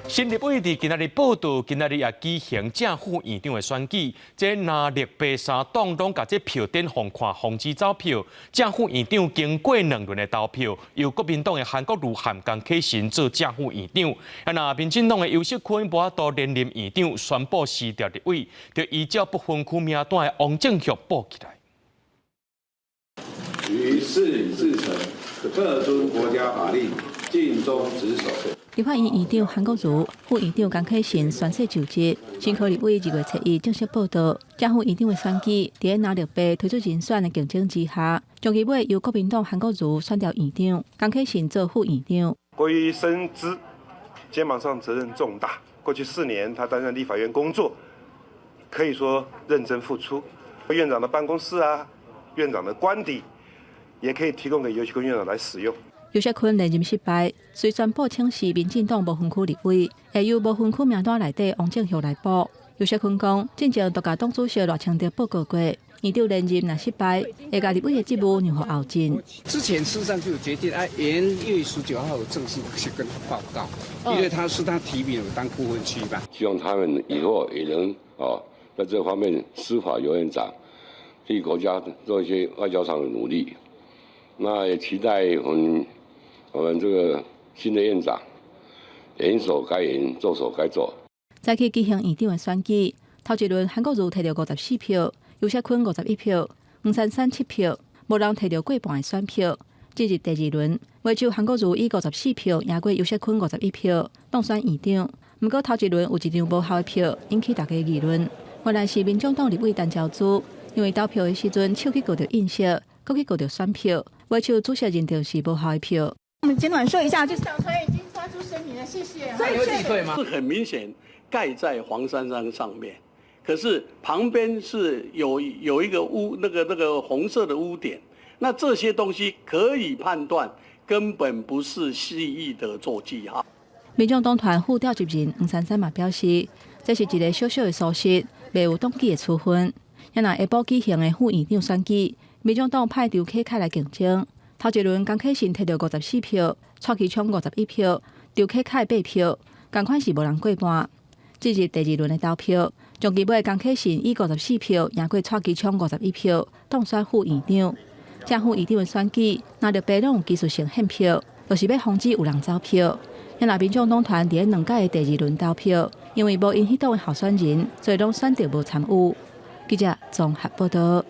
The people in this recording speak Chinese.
新立委伫今仔日报道，今仔日也举行正副院长的选举，这蓝绿白三党拢甲这票点放看防止走票。正副院长经过2轮的投票，由国民党的韩国瑜和江启臣做正副院长。那民进党的游锡堃无法度连任院长，宣布辞掉立委，就依照不分区名单的王正旭报起来。于事理事成，恪遵国家法律，尽忠职守。立法院院长韩国瑜、副院长江启臣宣誓就职。新科立委2月7日正式报道，正副院长的选举在蓝绿白推出人选的竞争之下，将其尾由国民党韩国瑜选调院长，江启臣做副院长。国瑜深知肩膀上责任重大，过去4年他担任立法院工作，可以说认真付出。院长的办公室啊，院长的官邸，也可以提供给游锡堃院长来使用。游锡堃连任失败，虽宣布请示民进党无分区立委，会由无分区名单内底王正旭来补。游锡堃讲，进前都甲党主席赖清德报告过，院长连任若失败，会甲立委的职务让予后进。之前事实上就有决定，元月19号正式去跟他报告，因为他是他提名我当顾问去吧。希望他们以后也能在这方面司法有院长，替国家做一些外交上的努力。那也期待我们这个新的院长言所该言，做所该做。再去举行院长的选举，头一轮韩国瑜摕到54票，游锡堃51票，黄珊珊7票，无人摕到过半的选票。进入第2轮，为首韩国瑜以54票赢过游锡堃51票，当选院长。不过头一轮有一张无效的票，引起大家议论。原来是民众党立委陈昭珠，因为投票的时阵手去勾着印色，搁去勾着选票，为首主席认定是无效的票。我们简短说一下，就是小川已经发出声明了，谢谢。所以自己退吗？是很明显盖在黄珊珊上面，可是旁边是有一个那个红色的污点，那这些东西可以判断根本不是蓄意的做记号。民众党团副召集人黄珊珊嘛表示，这是一个小小的疏失，未有党纪的处分。也若下晡举行的副院长选举，民众党派刘启凯来竞争。头一轮江启臣摕到54票，蔡其昌51票，刘启凯8票，同款是无人过半。进入第2轮的投票，将其尾江启臣以54票赢过蔡其昌51票，当选副院长。正副院长的选举，蓝绿白拢有技术性限票，就是要防止有人走票。也若民众党团伫2届的第2轮投票，因为无因迄党的候选人，所以拢选择无参与。记者综合报道。